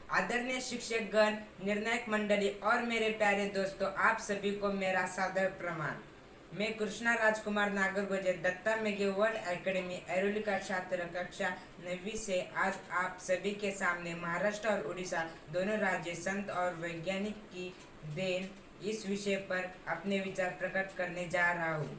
आदरणीय शिक्षकगण, निर्णायक मंडली और मेरे प्यारे दोस्तों, आप सभी को मेरा सादर प्रणाम। मैं कृष्णा राजकुमार नागरगोजे दत्ता मेघे वर्ल्ड एकेडमी ऐरोली का छात्र कक्षा 9वीं से आज आप सभी के सामने महाराष्ट्र और उड़ीसा दोनों राज्य संत और वैज्ञानिक की देन इस विषय पर अपने विचार प्रकट करने जा रहा हूँ।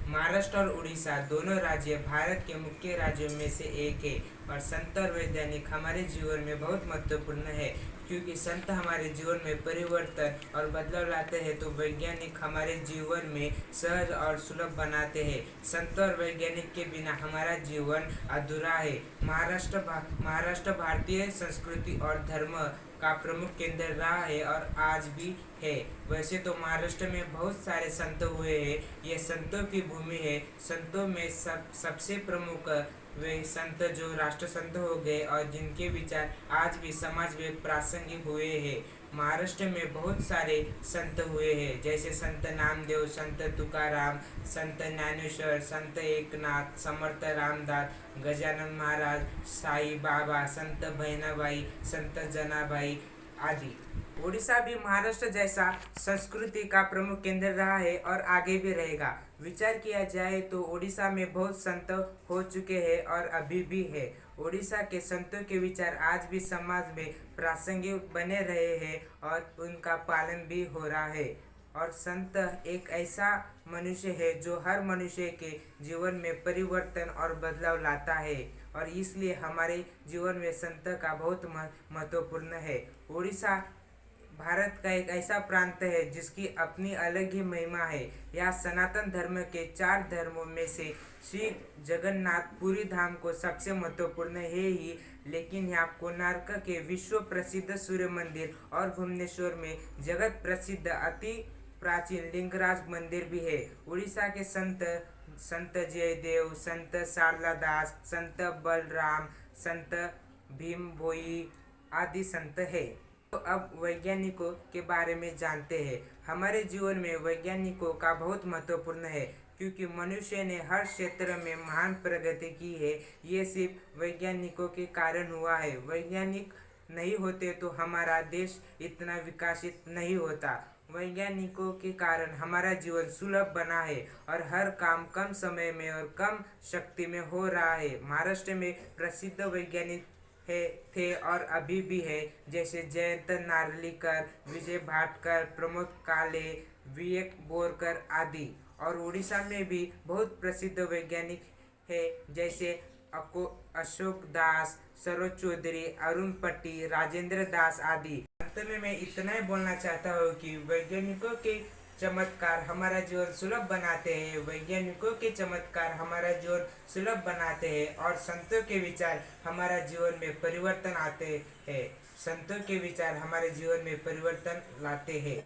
महाराष्ट्र और उड़ीसा दोनों राज्य भारत के मुख्य राज्यों में से एक है और संत और वैज्ञानिक हमारे जीवन में बहुत महत्वपूर्ण है, क्योंकि संत हमारे जीवन में परिवर्तन और बदलाव लाते हैं तो वैज्ञानिक हमारे जीवन में सहज और सुलभ बनाते हैं। संत और वैज्ञानिक के बिना हमारा जीवन अधूरा है। महाराष्ट्र भारतीय संस्कृति और धर्म का प्रमुख केंद्र रहा है और आज भी है। वैसे तो महाराष्ट्र में बहुत सारे संत हुए हैं, ये संतों की भूमि है। संतों में सबसे प्रमुख वे संत जो राष्ट्र संत हो गए और जिनके विचार आज भी समाज में प्रासंगिक हुए हैं। महाराष्ट्र में बहुत सारे संत हुए हैं, जैसे संत नामदेव, संत तुकाराम, संत ज्ञानेश्वर, संत एकनाथ, समर्थ रामदास, गजानन महाराज, साई बाबा, संत बहनाबाई, संत जनाबाई आदि। उड़ीसा भी महाराष्ट्र जैसा संस्कृति का प्रमुख केंद्र रहा है और आगे भी रहेगा। विचार किया जाए तो उड़ीसा में बहुत संत हो चुके हैं और अभी भी है। उड़ीसा के संतों के विचार आज भी समाज में प्रासंगिक बने रहे हैं और उनका पालन भी हो रहा है। और संत एक ऐसा मनुष्य है जो हर मनुष्य के जीवन में परिवर्तन और बदलाव लाता है और इसलिए हमारे जीवन में संत का बहुत महत्वपूर्ण है। उड़ीसा भारत का एक ऐसा प्रांत है जिसकी अपनी अलग ही महिमा है। यह सनातन धर्म के 4 धर्मों में से श्री जगन्नाथ पुरी धाम को सबसे महत्वपूर्ण है ही, लेकिन यहाँ कोणार्क के विश्व प्रसिद्ध सूर्य मंदिर और भुवनेश्वर में जगत प्रसिद्ध अति प्राचीन लिंगराज मंदिर भी है। उड़ीसा के संत जयदेव, संत शारदा दास, संत बलराम, संत भीम भोई आदि संत है। तो अब वैज्ञानिकों के बारे में जानते हैं। हमारे जीवन में वैज्ञानिकों का बहुत महत्वपूर्ण है, क्योंकि मनुष्य ने हर क्षेत्र में महान प्रगति की है। ये सिर्फ वैज्ञानिकों के कारण हुआ है। वैज्ञानिक नहीं होते तो हमारा देश इतना विकसित नहीं होता। वैज्ञानिकों के कारण हमारा जीवन सुलभ बना है और हर काम कम समय में और कम शक्ति में हो रहा है। महाराष्ट्र में प्रसिद्ध वैज्ञानिक थे और अभी भी है, जैसे जयंत नार्लिकर, विजय भाटकर, प्रमोद काले, विवेक बोरकर आदि। और उड़ीसा में भी बहुत प्रसिद्ध वैज्ञानिक है, जैसे अशोक दास, सरोज चौधरी, अरुण पट्टी, राजेंद्र दास आदि। अंत में मैं इतना ही बोलना चाहता हूँ कि वैज्ञानिकों के चमत्कार हमारा जीवन सुलभ बनाते हैं। वैज्ञानिकों के चमत्कार हमारा जीवन सुलभ बनाते हैं और संतों के विचार हमारा जीवन में परिवर्तन आते हैं। संतों के विचार हमारे जीवन में परिवर्तन लाते हैं।